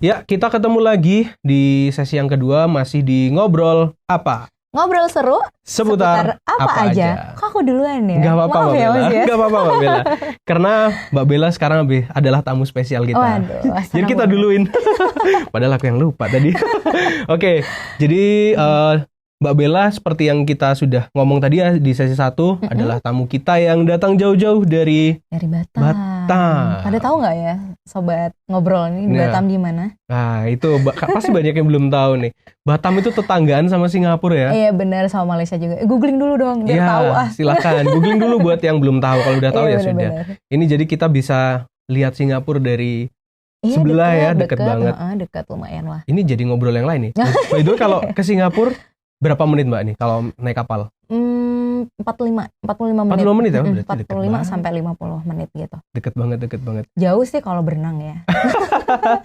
Ya, kita ketemu lagi di sesi yang kedua, masih di ngobrol apa? Ngobrol seru Seputar apa aja. Kok aku duluan ya? Gak apa-apa Maaf Mbak ya, Bella, Mas ya? gak apa-apa Mbak Bella. Karena Mbak Bella sekarang adalah tamu spesial kita. Waduh, Jadi senang kita banget. duluin. Padahal aku yang lupa tadi. Oke, jadi Mbak Bella seperti yang kita sudah ngomong tadi ya di sesi 1 adalah tamu kita yang datang jauh-jauh dari Dari Batam. Batam. Pada tahu nggak ya, sobat ngobrol ini di Nah. Batam di mana? Nah, itu pasti banyak yang belum tahu nih. Batam itu tetanggaan sama Singapura ya. Iya benar, sama Malaysia juga. Googling dulu dong, biar Iya, tahu ah. silakan googling dulu buat yang belum tahu. Kalau udah tahu Iya, ya sudah. benar-benar. Ini jadi kita bisa lihat Singapura dari Iya, sebelah ya, deket banget. Dekat lumayan lah. Ini jadi ngobrol yang lain nih. By the way, kalau ke Singapura berapa menit Mbak nih kalau naik kapal? 45 menit. 45 menit ya? Berarti deket 45 banget. sampai 50 menit gitu. Deket banget. Jauh sih kalau berenang ya.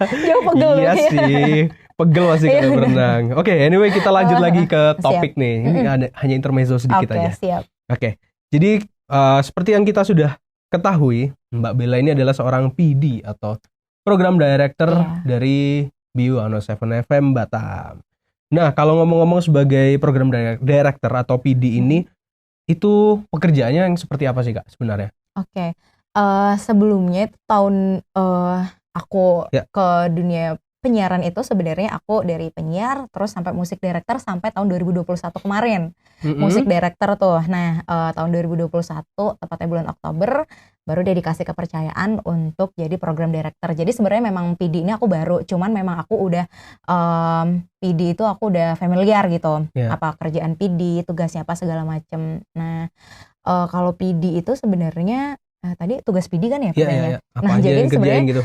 Jauh pegel Iya ya. sih, pegel masih Iya, kalau benar. berenang. Oke, anyway kita lanjut lagi ke topik nih. Ini hanya intermezzo sedikit Oke, aja. siap. Oke, jadi seperti yang kita sudah ketahui, Mbak Bella ini adalah seorang PD atau program director Iya. dari B107 FM Batam. Nah, kalau ngomong-ngomong sebagai program director atau PD ini, itu pekerjaannya yang seperti apa sih Kak sebenarnya? Oke, sebelumnya itu tahun aku Ya. ke dunia penyiaran itu sebenarnya aku dari penyiar terus sampai musik director sampai tahun 2021 kemarin. Musik director tuh. Nah, tahun 2021 tepatnya bulan Oktober baru dia dikasih kepercayaan untuk jadi program director. Jadi sebenarnya memang PD ini aku baru, cuman memang aku udah PD itu aku udah familiar gitu. Ya. Apa kerjaan PD, tugasnya apa segala macem. Nah, kalau PD itu sebenarnya tadi tugas PD kan ya pertanyaannya? Iya. Apa Nah, aja jadi yang kerjain gitu?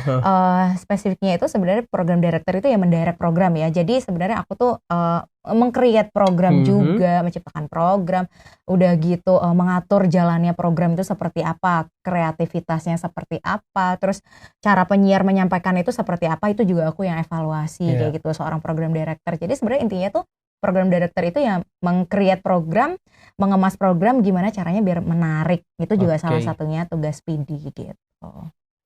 spesifiknya itu sebenarnya program director itu ya mendirect program ya. Jadi sebenarnya aku tuh meng-create program juga, menciptakan program, udah gitu mengatur jalannya program itu seperti apa, kreativitasnya seperti apa, terus cara penyiar menyampaikan itu seperti apa, itu juga aku yang evaluasi kayak gitu seorang program director. Jadi sebenarnya intinya tuh program director itu ya meng-create program, mengemas program gimana caranya biar menarik. Itu juga salah satunya tugas PD gitu.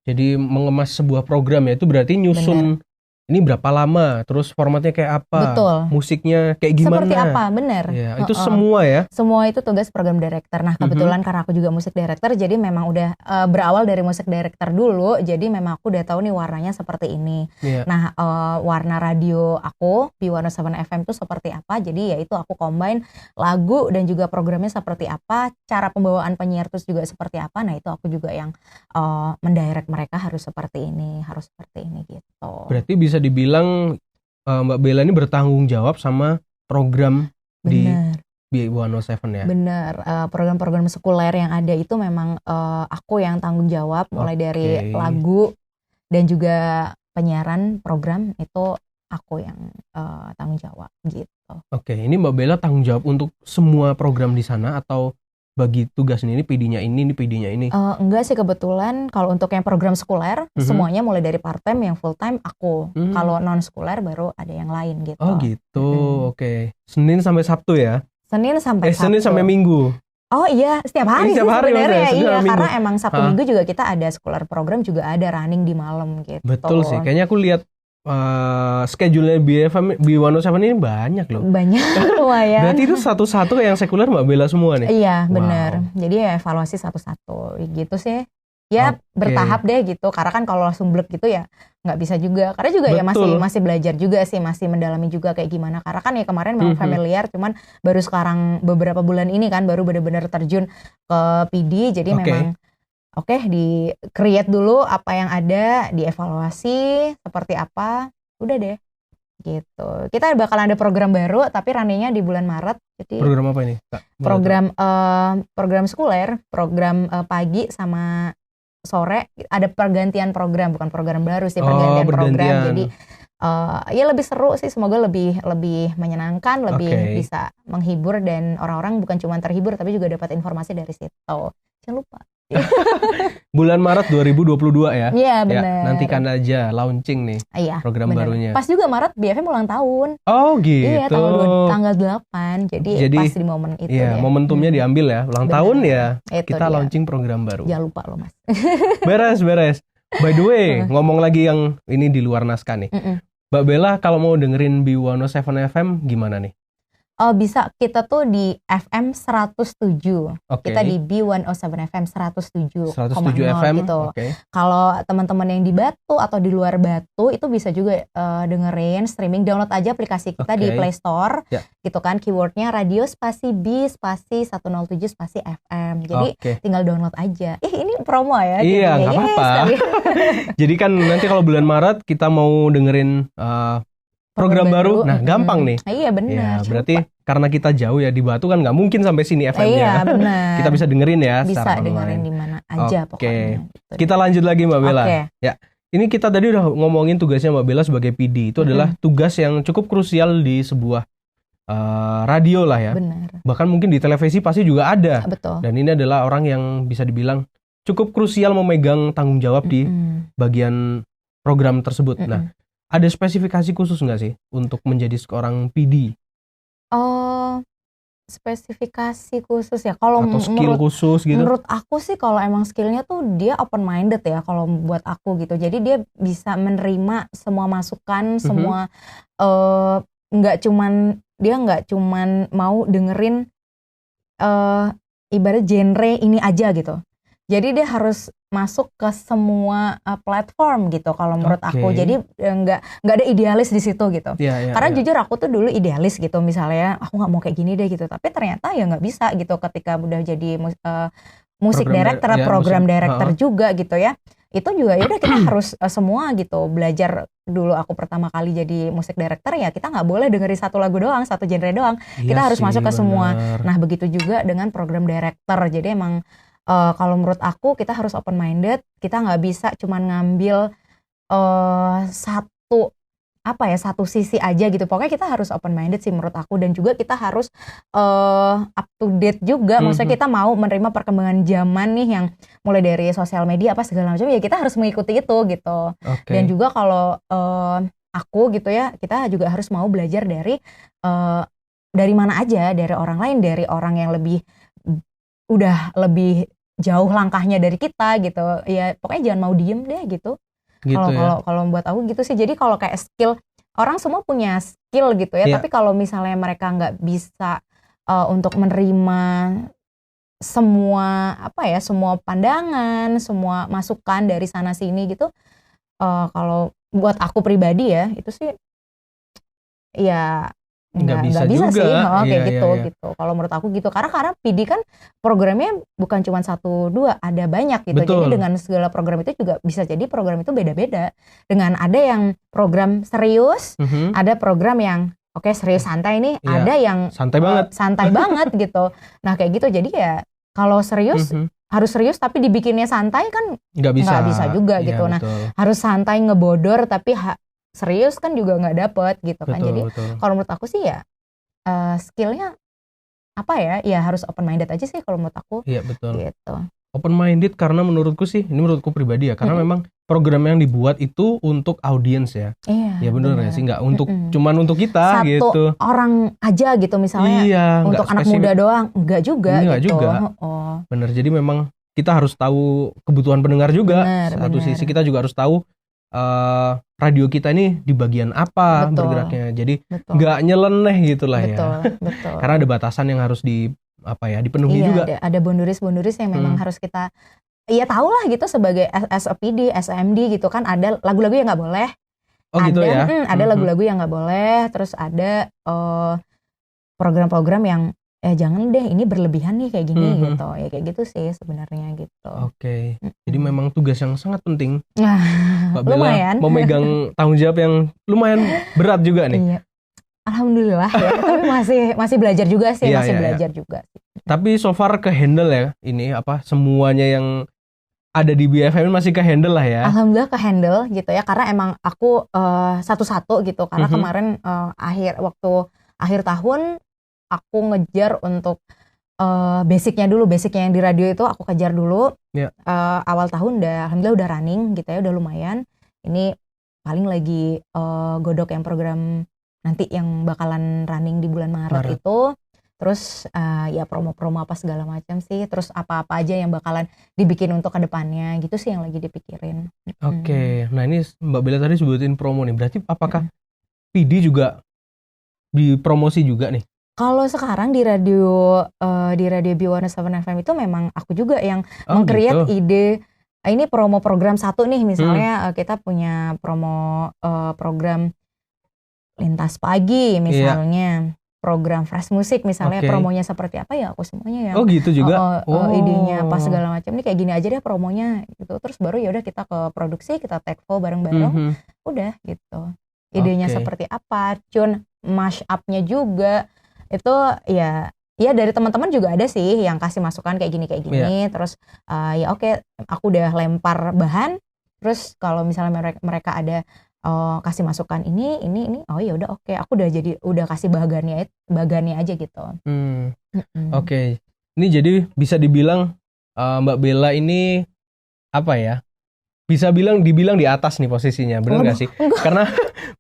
Jadi mengemas sebuah program ya, itu berarti nyusun ini berapa lama, terus formatnya kayak apa, Betul. musiknya kayak gimana. Seperti apa, bener. Ya, itu semua ya. Semua itu tugas program director. Nah kebetulan karena aku juga musik director, jadi memang udah berawal dari musik director dulu. Jadi memang aku udah tahu nih warnanya seperti ini. Iya. Nah warna radio aku B107 FM itu seperti apa. Jadi ya itu aku combine lagu dan juga programnya seperti apa, cara pembawaan penyiar terus juga seperti apa. Nah itu aku juga yang mendirect mereka harus seperti ini gitu. Berarti bisa dibilang Mbak Bella ini bertanggung jawab sama program di B107 ya? Bener, program-program sekuler yang ada itu memang aku yang tanggung jawab, mulai dari lagu dan juga penyiaran program itu aku yang tanggung jawab gitu. Oke, ini Mbak Bella tanggung jawab untuk semua program di sana atau bagi tugas ini PD-nya ini PD-nya ini? Enggak sih, kebetulan kalau untuk yang program sekuler semuanya mulai dari part time yang full time aku. Kalau non sekuler baru ada yang lain gitu. Oh gitu, oke. Senin sampai Sabtu ya? Senin sampai Sabtu. Senin sampai Minggu. Oh iya, setiap hari Setiap sih hari sebenarnya. maksudnya, Iya, Minggu. karena emang Sabtu Minggu juga kita ada sekuler program, juga ada running di malam gitu. Betul sih, kayaknya aku lihat schedule-nya B107 ini banyak loh. Banyak, lumayan. Berarti itu satu-satu yang sekuler Mbak Bella semua nih? Iya, benar. Jadi ya evaluasi satu-satu gitu sih. Ya bertahap deh gitu, karena kan kalau langsung blek gitu ya nggak bisa juga. Karena juga ya masih belajar juga sih, masih mendalami juga kayak gimana. Karena kan ya kemarin memang familiar, cuman baru sekarang beberapa bulan ini kan baru benar-benar terjun ke PD. Jadi memang di create dulu apa yang ada, dievaluasi seperti apa, udah deh gitu. Kita bakalan ada program baru tapi runningnya di bulan Maret. Jadi program apa ini, Kak? Program sekuler, program pagi sama sore, ada pergantian program, bukan program baru sih, pergantian program. Jadi ya lebih seru sih, semoga lebih menyenangkan, lebih bisa menghibur, dan orang-orang bukan cuma terhibur tapi juga dapat informasi dari situ. Jangan lupa. Bulan Maret 2022 ya? Iya benar. Ya, nantikan aja launching nih program barunya. Pas juga Maret BFM ulang tahun. Oh gitu. Iya, tanggal 8. Jadi pas di momen itu ya. Momentumnya diambil ya, ulang tahun ya. Kita launching program baru. Jangan lupa loh Mas. Beres. By the way, ngomong lagi yang ini di luar naskah nih. Mbak Bella kalau mau dengerin B107 FM gimana nih? Bisa kita tuh di FM 107. Kita di B107 FM 107,0 FM gitu. Kalau teman-teman yang di Batu atau di luar Batu itu bisa juga dengerin streaming, download aja aplikasi kita di Play Store. Gitu kan, keywordnya radio spasi B spasi 107 spasi FM. Jadi tinggal download aja. Ini promo ya. Iya, nggak apa-apa. Jadi kan nanti kalau bulan Maret kita mau dengerin program baru, nah gampang nih. Iya benar. Ya, berarti karena kita jauh ya di Batu kan nggak mungkin sampai sini FM-nya. Iya benar. Kita bisa dengerin ya. Bisa dengerin di mana aja pokoknya. Gitu. Kita lanjut lagi Mbak Bella. Ya, ini kita tadi udah ngomongin tugasnya Mbak Bella sebagai PD. Itu adalah tugas yang cukup krusial di sebuah radio lah ya. Benar. Bahkan mungkin di televisi pasti juga ada. Betul. Dan ini adalah orang yang bisa dibilang cukup krusial memegang tanggung jawab di bagian program tersebut. Nah, ada spesifikasi khusus nggak sih untuk menjadi seorang PD? Spesifikasi khusus ya. Kalau atau skill khusus gitu? Menurut aku sih kalau emang skillnya tuh dia open minded ya kalau buat aku gitu. Jadi dia bisa menerima semua masukan, semua nggak cuman mau dengerin ibarat genre ini aja gitu. Jadi dia harus masuk ke semua platform gitu kalau menurut aku. Jadi nggak ada idealis di situ gitu. Karena jujur aku tuh dulu idealis gitu, misalnya aku nggak mau kayak gini deh gitu. Tapi ternyata ya nggak bisa gitu ketika udah jadi musik director, program director juga gitu ya. Itu juga ya udah kita harus semua gitu belajar. Dulu aku pertama kali jadi musik director ya kita nggak boleh dengerin satu lagu doang, satu genre doang. Kita harus masuk ke semua. Nah begitu juga dengan program director. Jadi emang kalau menurut aku kita harus open minded, kita nggak bisa cuman ngambil satu sisi aja gitu. Pokoknya kita harus open minded sih menurut aku, dan juga kita harus up to date juga. Maksudnya kita mau menerima perkembangan zaman nih yang mulai dari sosial media apa segala macam ya kita harus mengikuti itu gitu. Dan juga kalau aku gitu ya, kita juga harus mau belajar dari mana aja, dari orang lain, dari orang yang udah lebih jauh langkahnya dari kita gitu ya. Pokoknya jangan mau diem deh gitu. Kalau buat aku gitu sih. Jadi kalau kayak skill, orang semua punya skill gitu ya. Tapi kalau misalnya mereka nggak bisa untuk menerima semua semua pandangan, semua masukan dari sana sini gitu, kalau buat aku pribadi ya itu sih ya nggak bisa sih kayak gitu. Kalau menurut aku gitu, karena PD kan programnya bukan cuma 1-2, ada banyak gitu. Jadi dengan segala program itu juga bisa jadi program itu beda-beda. Dengan ada yang program serius, ada program yang serius santai nih, ada yang santai banget gitu. Nah kayak gitu. Jadi ya kalau serius harus serius tapi dibikinnya santai kan nggak bisa juga gitu. Nah harus santai ngebodor tapi serius kan juga nggak dapet gitu kan. Jadi kalau menurut aku sih ya skillnya ya harus open minded aja sih kalau menurut aku. Iya betul. Gitu. Open minded karena menurutku pribadi ya, karena memang program yang dibuat itu untuk audiens ya. Ya benar ya sih, nggak untuk cuman untuk kita gitu. Satu orang aja gitu misalnya. Untuk anak muda doang nggak juga gitu. Bener, jadi memang kita harus tahu kebutuhan pendengar juga. Satu sisi kita juga harus tahu radio kita ini di bagian apa bergeraknya. Jadi nggak nyeleneh gitulah ya. Betul. Karena ada batasan yang harus dipenuhi juga. Ada boundaries yang memang harus kita tahu lah gitu sebagai SPD, SMD gitu kan. Ada lagu-lagu yang nggak boleh. Gitu ya. Ada lagu-lagu yang nggak boleh. Terus ada program-program yang jangan deh ini berlebihan nih kayak gini gitu. Ya kayak gitu sih sebenarnya gitu. Jadi memang tugas yang sangat penting. Mbak Bella lumayan memegang tanggung jawab yang lumayan berat juga nih. Iya. Alhamdulillah ya. Tapi masih belajar juga sih, belajar juga sih. Tapi so far ke handle ya ini semuanya yang ada di BFM masih ke handle lah ya. Alhamdulillah ke handle gitu ya, karena emang aku satu-satu gitu. Karena kemarin akhir tahun aku ngejar untuk basicnya yang di radio itu aku kejar dulu. Awal tahun alhamdulillah udah running gitu ya, udah lumayan. Ini paling lagi godok yang program nanti yang bakalan running di bulan Maret itu. Terus ya promo-promo apa segala macam sih. Terus apa-apa aja yang bakalan dibikin untuk kedepannya gitu sih yang lagi dipikirin. Oke. Nah ini Mbak Bella tadi sebutin promo nih. Berarti apakah PD juga dipromosi juga nih? Kalau sekarang di radio B107 FM itu memang aku juga yang meng-create ide. Ini promo program satu nih, misalnya kita punya promo program Lintas Pagi misalnya, program Fresh Music misalnya, promonya seperti apa ya aku semuanya yang gitu juga. Idenya apa segala macam, ini kayak gini aja deh promonya gitu. Terus baru ya udah kita ke produksi, kita take full bareng-bareng, udah gitu. Idenya seperti apa, tune mash up-nya juga itu ya dari teman-teman juga ada sih yang kasih masukan kayak gini terus ya oke, aku udah lempar bahan, terus kalau misalnya mereka ada kasih masukan ini oh ya udah oke, aku udah kasih bagannya aja gitu. Oke. Ini jadi bisa dibilang Mbak Bella ini apa ya, bisa dibilang di atas nih posisinya, bener nggak sih? Karena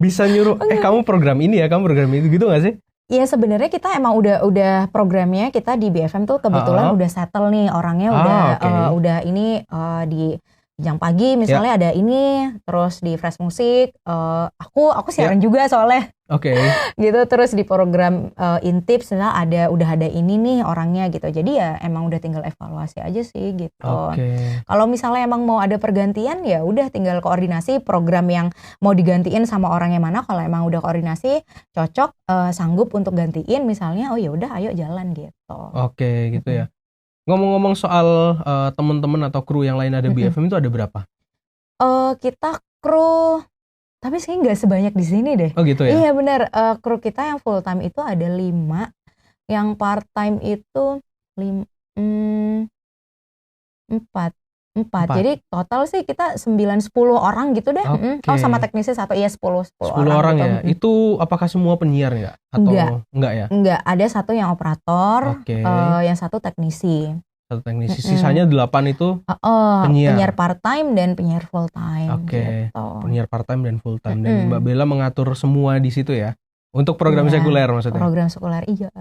bisa nyuruh kamu program ini ya, kamu program itu, gitu nggak sih? Ya sebenarnya kita emang udah programnya kita di BFM tuh kebetulan udah settle nih orangnya, udah ini di Jam Pagi misalnya ada ini, terus di Fresh Music aku siaran juga soalnya. Gitu, terus di program Intip misalnya udah ada ini nih orangnya gitu. Jadi ya emang udah tinggal evaluasi aja sih gitu. Kalau misalnya emang mau ada pergantian ya udah tinggal koordinasi program yang mau digantiin sama orang yang mana. Kalau emang udah koordinasi cocok, sanggup untuk gantiin misalnya, oh ya udah ayo jalan gitu. Gitu ya. Ngomong-ngomong soal teman-teman atau kru yang lain ada BFM itu ada berapa? Kita kru, tapi sih nggak sebanyak di sini deh. Oh gitu ya? Iya benar, kru kita yang full time itu ada 5, yang part time itu 4. Jadi total sih kita 9-10 orang gitu deh. Oh sama teknisi 1, iya 10 orang gitu. Ya. Itu apakah semua penyiar nggak? Atau enggak ya? Enggak, ada 1 yang operator, yang 1 teknisi. 1 teknisi, sisanya 8 itu penyiar part time dan penyiar full time. Gitu. Penyiar part time dan full time. Dan Mbak Bella mengatur semua di situ ya? Untuk program sekuler maksudnya? Program sekuler, iya.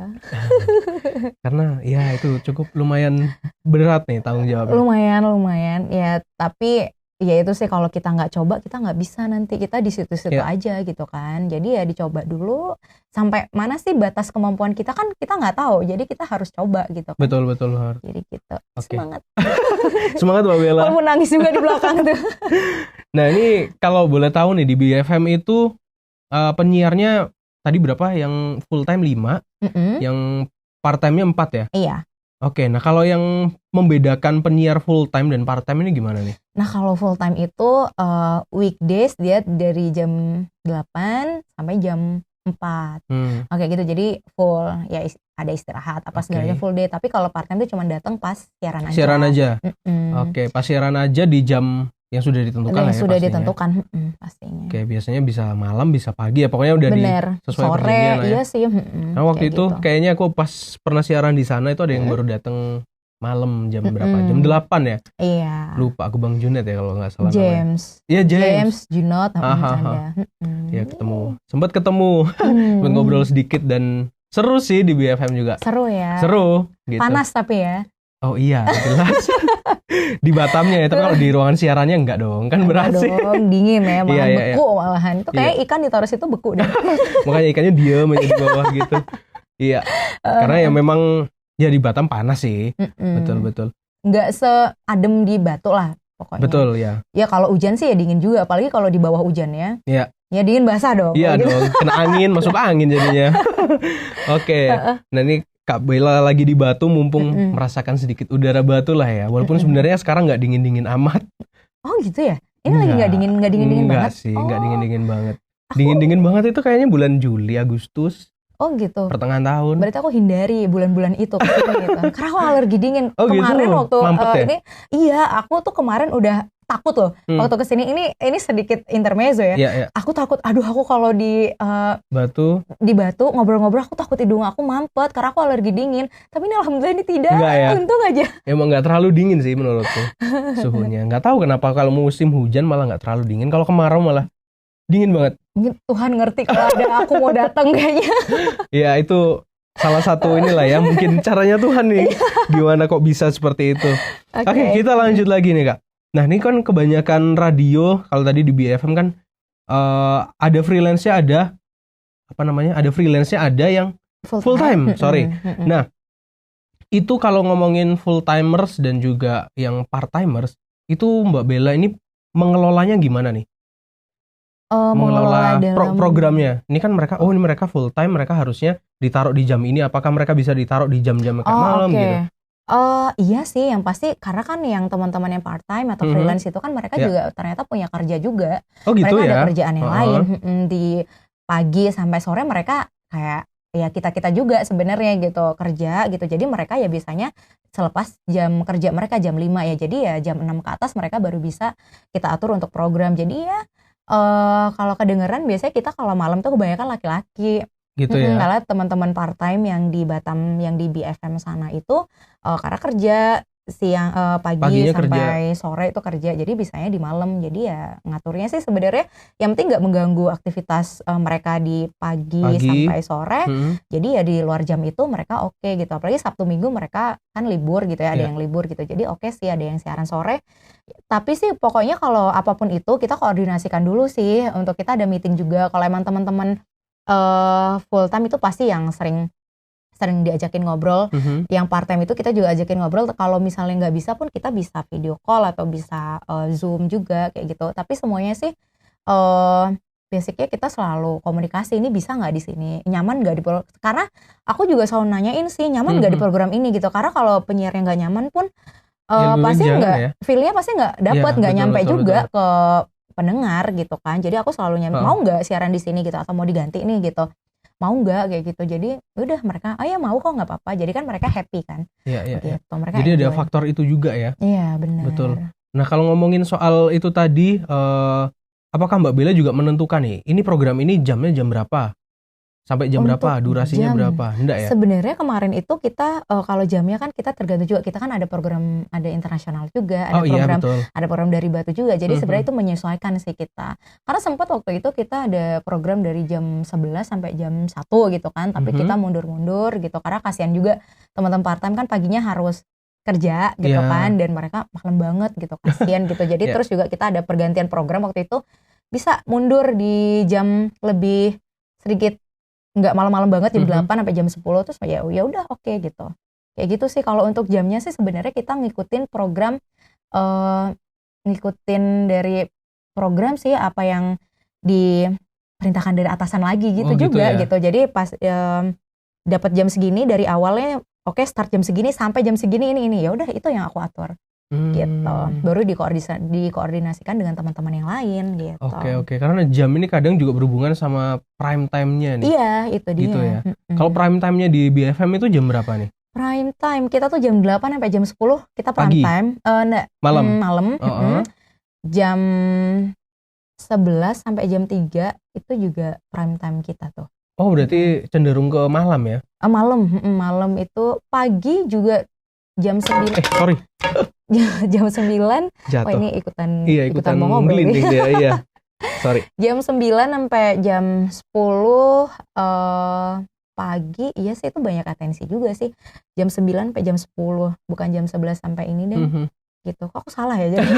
Karena ya itu cukup lumayan berat nih tanggung jawabnya. Lumayan. Ya tapi ya itu sih, kalau kita nggak coba kita nggak bisa, nanti kita di situ-situ aja gitu kan. Jadi ya dicoba dulu sampai mana sih batas kemampuan kita, kan kita nggak tahu. Jadi kita harus coba gitu kan. Betul. Jadi gitu. Semangat. Semangat Mbak Bella. Walaupun nangis juga di belakang tuh. Nah ini kalau boleh tahu nih di BFM itu penyiarnya tadi berapa? Yang full time 5, yang part time-nya 4 ya? Iya. Nah kalau yang membedakan penyiar full time dan part time ini gimana nih? Nah kalau full time itu weekdays dia dari jam 8 sampai jam 4. Gitu, jadi full ya, ada istirahat apa segalanya full day. Tapi kalau part time itu cuma datang pas siaran aja. Pas siaran aja di jam yang sudah ditentukan ya, sudah ditentukan pastinya. Biasanya bisa malam, bisa pagi ya, pokoknya udah sesuai sore perjanjian ya. Sih. Karena waktu itu gitu. Kayaknya aku pas pernah siaran di sana itu ada yang baru datang malam jam berapa? Jam 8 ya? Iya. Lupa aku Bang Junet ya kalau nggak salah. James. Iya James. Junot. Ya sempat ketemu, ngobrol sedikit dan seru sih di BFM juga. Seru ya. Seru. Gitu. Panas tapi ya. Oh iya, jelas. Di Batamnya ya, tapi kalau di ruangan siarannya enggak dong, kan berasa. Dingin ya, malah beku malahan. Itu kayak ikan ditaruh situ beku deh. Makanya ikannya diem aja di bawah gitu. Iya, karena ya memang ya di Batam panas sih, betul. Nggak seadem di Batu lah pokoknya. Betul ya. Ya kalau hujan sih ya dingin juga, apalagi kalau di bawah hujan ya. Iya. Ya dingin basah dong. Iya dong, kena angin, masuk angin jadinya. Nah ini Kak Bella lagi di Batu, mumpung merasakan sedikit udara Batu lah ya. Walaupun sebenarnya sekarang nggak dingin-dingin amat. Oh gitu ya? Ini lagi nggak dingin-dingin banget? Enggak sih, nggak dingin-dingin banget. Dingin-dingin banget itu kayaknya bulan Juli, Agustus. Oh gitu. Pertengahan tahun. Berarti aku hindari bulan-bulan itu kesini gitu. Karena aku alergi dingin. Kemarin gitu? Waktu ya? Iya, aku tuh kemarin udah takut loh waktu kesini. Ini sedikit intermezzo ya. Yeah. Aku takut, aku kalau di Batu ngobrol-ngobrol aku takut hidung aku mampet karena aku alergi dingin. Tapi ini alhamdulillah ini tidak. Untung aja. Emang nggak terlalu dingin sih menurutku suhunya. Nggak tahu kenapa kalau musim hujan malah nggak terlalu dingin. Kalau kemarau malah dingin banget. Tuhan ngerti kalau ada aku mau datang kayaknya. Ya itu salah satu inilah ya, mungkin caranya Tuhan nih. Gimana kok bisa seperti itu. Oke, kita lanjut lagi nih Kak. Nah ini kan kebanyakan radio, kalau tadi di BFM kan ada freelance-nya, ada freelance-nya, ada yang full time. Nah itu kalau ngomongin full timers dan juga yang part timers, itu Mbak Bella ini mengelolanya gimana nih? Mengelola programnya. Ini kan mereka, ini mereka full time, mereka harusnya ditaruh di jam ini. Apakah mereka bisa ditaruh di jam-jam malam gitu? Iya sih, yang pasti karena kan yang teman-teman yang part time atau freelance itu kan mereka juga ternyata punya kerja juga. Oh gitu mereka ya? Ada kerjaan yang lain. Di pagi sampai sore mereka kayak ya kita juga sebenarnya gitu kerja gitu. Jadi mereka ya biasanya selepas jam kerja mereka jam 5 ya. Jadi ya jam 6 ke atas mereka baru bisa kita atur untuk program. Jadi ya kalau kedengeran biasanya kita kalau malam tuh kebanyakan laki-laki. Gitu ya. Kalau teman-teman part time yang di Batam, yang di BFM sana itu karena kerja siang pagi sampai sore itu kerja, jadi bisanya di malam. Jadi ya ngaturnya sih sebenarnya yang penting nggak mengganggu aktivitas mereka di pagi sampai sore. Jadi ya di luar jam itu mereka oke gitu. Apalagi Sabtu Minggu mereka kan libur gitu ya, ada yang libur gitu. Jadi oke sih ada yang siaran sore. Tapi sih pokoknya kalau apapun itu kita koordinasikan dulu sih. Untuk kita ada meeting juga. Kalau emang teman-teman full time itu pasti yang sering diajakin ngobrol. Yang part time itu kita juga ajakin ngobrol. Kalau misalnya nggak bisa pun kita bisa video call atau bisa Zoom juga kayak gitu. Tapi semuanya sih basicnya kita selalu komunikasi, ini bisa nggak di sini, nyaman nggak di program. Karena aku juga selalu nanyain sih nyaman nggak di program ini gitu. Karena kalau penyiarnya nggak nyaman pun pasti nggak feelnya pasti nggak dapat, nggak nyampe juga ke pendengar gitu kan. Jadi aku selalu mau nggak siaran di sini gitu, atau mau diganti nih gitu, mau nggak kayak gitu. Jadi udah mereka ya mau kok, nggak apa-apa. Jadi kan mereka happy kan. Gitu. Mereka jadi enjoy. Ada faktor itu juga ya. Iya benar. Betul. Nah kalau ngomongin soal itu tadi, apakah Mbak Bella juga menentukan nih, ini program ini jamnya jam berapa? Sampai jam berapa? Durasinya berapa? Enggak ya? Sebenarnya kemarin itu kita kalau jamnya kan kita tergantung juga. Kita kan ada program, ada internasional juga, ada program, ada program dari Batu juga. Jadi sebenarnya itu menyesuaikan sih kita. Karena sempat waktu itu kita ada program dari jam 11 sampai jam 1 gitu kan. Tapi kita mundur-mundur gitu. Karena kasihan juga teman-teman part time kan paginya harus kerja gitu kan. Dan mereka malam banget gitu, kasihan gitu. Jadi terus juga kita ada pergantian program waktu itu. Bisa mundur di jam lebih sedikit, nggak malam-malam banget jam 8 sampai jam 10, terus ya udah oke gitu. Kayak gitu sih. Kalau untuk jamnya sih sebenarnya kita ngikutin program, ngikutin dari program sih apa yang diperintahkan dari atasan lagi gitu juga gitu. Jadi pas dapat jam segini dari awalnya, oke start jam segini sampai jam segini ini ya udah itu yang aku atur. Gitu. Baru dikoordinasikan dengan teman-teman yang lain gitu. Oke. Karena jam ini kadang juga berhubungan sama prime time-nya nih. Iya, itu dia. Gitu ya. Kalau prime time-nya di BFM itu jam berapa nih? Prime time kita tuh jam 8 sampai jam 10 kita prime time. Enggak, malam. Jam 11 sampai jam 3 itu juga prime time kita tuh. Oh, berarti cenderung ke malam ya? Malam itu. Pagi juga jam 9. Sorry. Jam 9. Jatuh. Oh ini ikutan mau ngobrol dia, iya. Sorry. Jam 9 sampai jam 10 pagi, iya sih itu banyak atensi juga sih. Jam 9 sampai jam 10, bukan jam 11 sampai ini deh. Gitu. Kok aku salah ya jadi?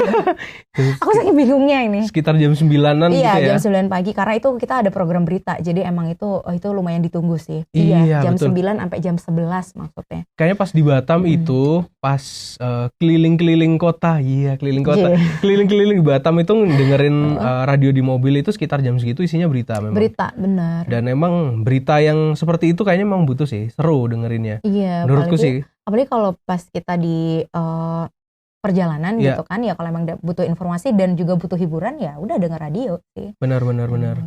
Aku saking bingungnya ini. Sekitar jam 9-an gitu ya? Iya, jam 9 pagi karena itu kita ada program berita. Jadi emang itu lumayan ditunggu sih. Iya, jam betul. 9 sampai jam 11 maksudnya. Kayaknya pas di Batam itu pas keliling-keliling kota. Iya, keliling kota. Keliling-keliling Batam itu dengerin radio di mobil itu sekitar jam segitu isinya berita memang. Berita, benar. Dan emang berita yang seperti itu kayaknya memang butuh sih, seru dengerinnya. Iya, menurutku sih. Apalagi kalau pas kita di perjalanan gitu kan ya, kalau emang butuh informasi dan juga butuh hiburan ya udah denger radio sih. Benar.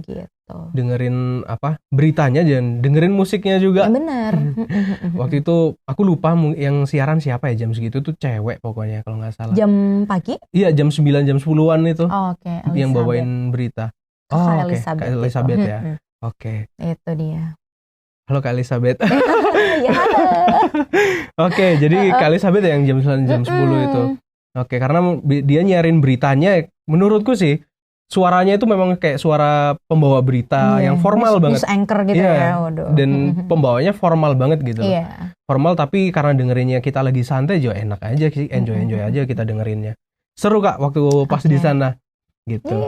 Gitu. Dengerin beritanya dan dengerin musiknya juga. Ya, benar. Waktu itu aku lupa yang siaran siapa ya, jam segitu tuh cewek pokoknya kalau nggak salah. Jam pagi? Iya, jam 9 jam 10-an itu. Oke. Yang bawain berita. Kak Elizabeth ya. Oke. Itu dia. Halo Kak Elizabeth. Ya, halo. Oke, jadi Kak Elizabeth yang jam 9 jam 10 itu. Oke, karena dia nyiarin beritanya menurutku sih suaranya itu memang kayak suara pembawa berita yang formal banget. News anchor gitu ya. Waduh. Dan pembawanya formal banget gitu. Formal tapi karena dengerinnya kita lagi santai juga enak aja sih, enjoy aja kita dengerinnya. Seru Kak waktu pas di sana gitu.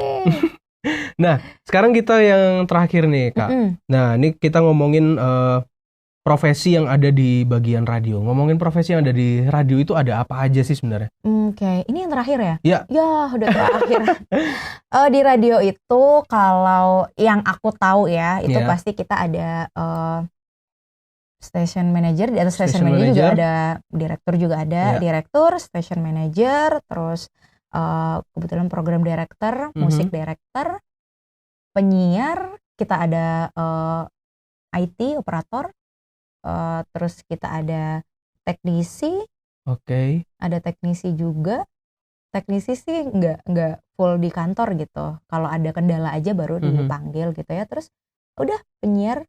Nah, sekarang kita yang terakhir nih Kak. Nah, ini kita ngomongin profesi yang ada di bagian radio. Ngomongin profesi yang ada di radio itu ada apa aja sih sebenarnya? Oke, ini yang terakhir ya? Ya. Ya, udah terakhir. Di radio itu kalau yang aku tahu ya, itu pasti kita ada station manager. Di atas station manager juga ada direktur juga ada. Direktur, station manager, terus kebetulan program director, musik director, penyiar, kita ada IT, operator. Terus kita ada teknisi, ada teknisi juga. Teknisi sih nggak full di kantor gitu. Kalau ada kendala aja baru dipanggil gitu ya. Terus udah penyiar,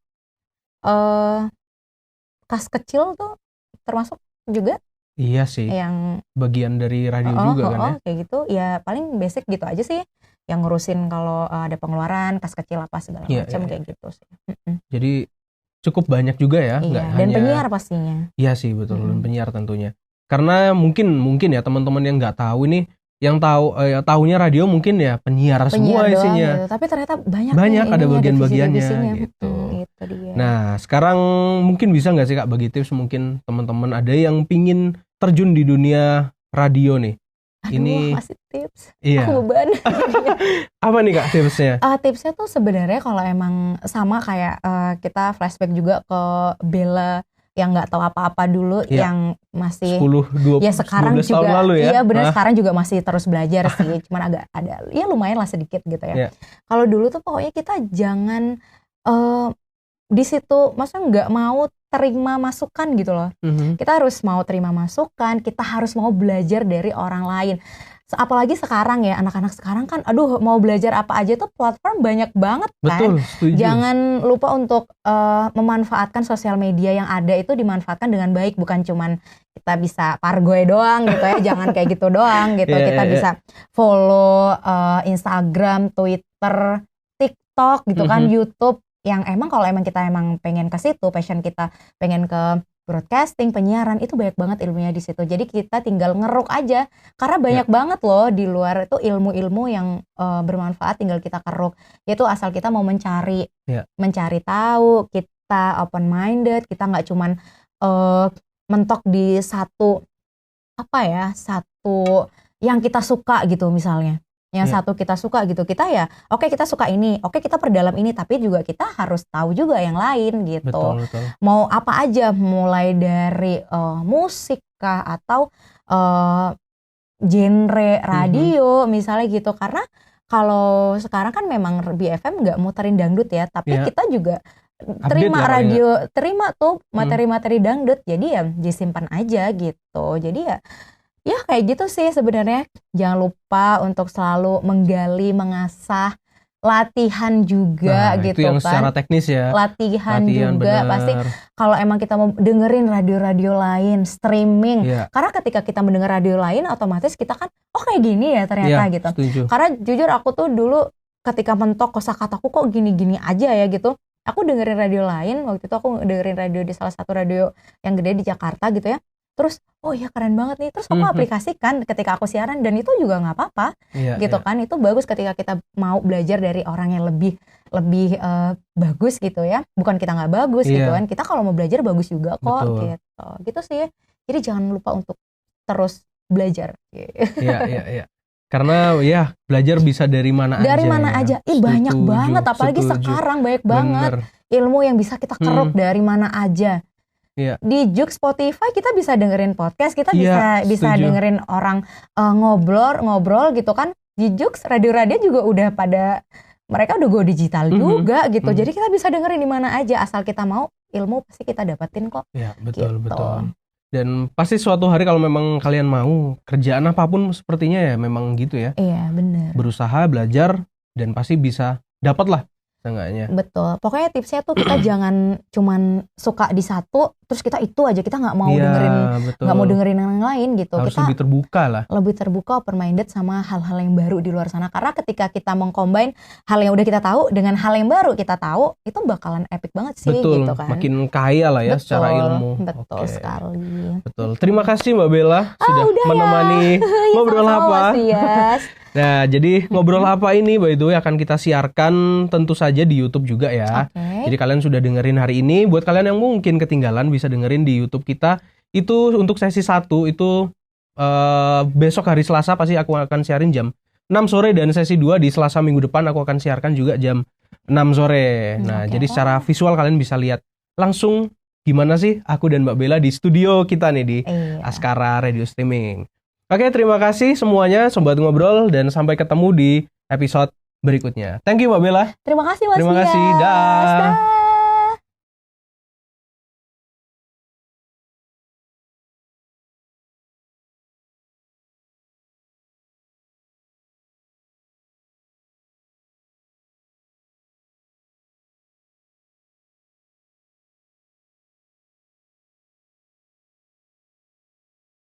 kas kecil tuh termasuk juga. Iya sih. Yang bagian dari radio juga kan ya. Kayak gitu. Ya paling basic gitu aja sih. Yang ngurusin kalau ada pengeluaran, kas kecil apa segala macam kayak gitu sih. Jadi cukup banyak juga ya, dan hanya penyiar pastinya. Iya sih betul, dan penyiar tentunya. Karena mungkin ya teman-teman yang nggak tahu ini, yang tahunya radio mungkin ya penyiar semua isinya. Gitu. Tapi ternyata banyak ada bagian-bagiannya gitu. Itu dia. Nah sekarang mungkin bisa nggak sih Kak bagi tips, mungkin teman-teman ada yang pingin terjun di dunia radio nih. Aduh, ini masih tips. Iya. Aku beban. Apa nih Kak tipsnya? Tipsnya tuh sebenarnya kalau emang sama kayak kita flashback juga ke Bella yang nggak tahu apa-apa dulu, yang masih 10-20 ya sekarang juga tahun lalu ya. Iya benar, sekarang juga masih terus belajar sih. Cuman agak ada ya lumayan lah sedikit gitu ya. Kalau dulu tuh pokoknya kita jangan di situ maksudnya nggak mau terima masukan gitu loh. Kita harus mau terima masukan, kita harus mau belajar dari orang lain. Apalagi sekarang ya, anak-anak sekarang kan aduh mau belajar apa aja tuh platform banyak banget kan. Betul, setuju. Jangan lupa untuk memanfaatkan sosial media yang ada itu dimanfaatkan dengan baik, bukan cuman kita bisa pargoy doang gitu ya. Jangan kayak gitu doang gitu. Kita bisa follow Instagram, Twitter, TikTok gitu kan, YouTube. Yang emang kalau emang kita emang pengen ke situ, passion kita pengen ke broadcasting, penyiaran, itu banyak banget ilmunya di situ. Jadi kita tinggal ngeruk aja, karena banyak banget loh di luar itu ilmu-ilmu yang bermanfaat, tinggal kita keruk. Yaitu asal kita mau mencari tahu, kita open minded, kita nggak cuman mentok di satu yang kita suka gitu misalnya. Yang satu kita suka gitu, kita ya oke kita suka ini, oke kita perdalam ini, tapi juga kita harus tahu juga yang lain gitu. Betul. Mau apa aja, mulai dari musik kah atau genre radio misalnya gitu. Karena kalau sekarang kan memang BFM nggak muterin dangdut ya, tapi kita juga terima radio, terima tuh materi-materi dangdut, jadi ya disimpan aja gitu. Jadi ya kayak gitu sih sebenarnya. Jangan lupa untuk selalu menggali, mengasah, latihan juga gitu itu yang kan. Secara teknis ya. Latihan juga bener. Pasti kalau emang kita mau dengerin radio-radio lain, streaming. Karena ketika kita mendengar radio lain, otomatis kita kan kayak gini ya ternyata gitu. Setuju. Karena jujur aku tuh dulu ketika mentok kosakataku kok gini-gini aja ya gitu. Aku dengerin radio lain, waktu itu aku dengerin radio di salah satu radio yang gede di Jakarta gitu ya. Terus iya keren banget nih, terus aku aplikasikan ketika aku siaran, dan itu juga nggak apa-apa gitu kan. Itu bagus ketika kita mau belajar dari orang yang lebih bagus gitu ya, bukan kita nggak bagus gitu kan. Kita kalau mau belajar bagus juga kok. Gitu sih. Jadi jangan lupa untuk terus belajar. Iya. Karena belajar bisa dari mana aja. Dari mana aja. Banyak banget, apalagi sekarang banyak banget ilmu yang bisa kita keruk dari mana aja. Di Juk Spotify kita bisa dengerin podcast, kita bisa dengerin orang ngobrol gitu kan. Di Juk radio-radio juga udah pada, mereka udah go digital juga gitu. Jadi kita bisa dengerin di mana aja, asal kita mau, ilmu pasti kita dapetin kok. Iya, betul. Dan pasti suatu hari kalau memang kalian mau kerjaan apapun sepertinya ya memang gitu ya. Iya, benar. Berusaha, belajar, dan pasti bisa dapat lah seenggaknya. Betul. Pokoknya tipsnya tuh kita jangan cuman suka di satu terus kita itu aja, kita nggak mau dengerin yang lain gitu. Harus kita lebih terbuka lah. Lebih terbuka, open minded sama hal-hal yang baru di luar sana. Karena ketika kita mengcombine hal yang udah kita tahu dengan hal yang baru kita tahu, itu bakalan epic banget sih. Betul. Gitu kan. Makin kaya lah ya secara ilmu. Betul sekali. Betul. Terima kasih Mbak Bella sudah menemani ngobrol apa. Nah, jadi ngobrol apa ini by the way akan kita siarkan tentu saja di YouTube juga ya. Jadi kalian sudah dengerin hari ini, buat kalian yang mungkin ketinggalan bisa dengerin di YouTube kita. Itu untuk sesi 1 itu besok hari Selasa pasti aku akan siarin jam 6 sore, dan sesi 2 di Selasa minggu depan aku akan siarkan juga jam 6 sore. Nah, jadi secara visual kalian bisa lihat langsung gimana sih aku dan Mbak Bella di studio kita nih di Askara Radio Streaming. Oke, terima kasih semuanya Sobat Ngobrol, dan sampai ketemu di episode berikutnya. Thank you Mbak Bella. Terima kasih Mas. Terima kasih. Dah.